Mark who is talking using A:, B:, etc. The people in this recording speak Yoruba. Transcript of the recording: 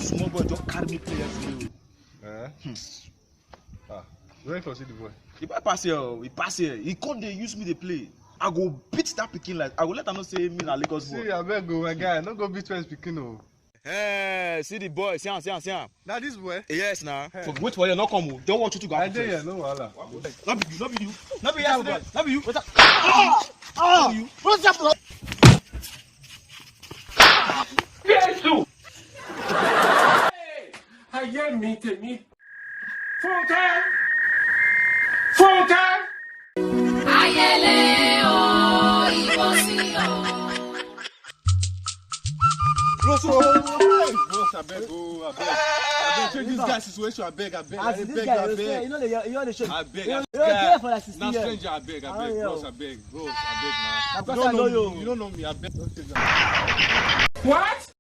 A: small boy just carry me play yesterday.
B: Where can see the boy?
A: The boy pass here, he come dey use me dey play. I go beat that pikin like I go let am know say me na Lagos boy.
B: See, I beg go, my guy, no go beat first pikin o.
A: Hey, see the boy, see am.
B: Now this boy?
A: Yes, na.
B: Hey.
A: So wait for you, no come o. Don't want you to go.
B: I dey here, no wahala.
A: No be you. No be you. What's up? You.
C: What's up, bro?
D: Jesus! Ayé mi tèmi. Fúnkẹ́!
E: Ayẹlẹ o, ìbò sí o.
B: Bros, abeg go, abeg. Change this guy situation, abeg.
C: You know the show.
B: Abeg,
C: You know for like 16
B: na
C: years.
B: stranger, abeg, bros, abeg, man.
C: Because I know you.
B: You don't know me, abeg.
D: What?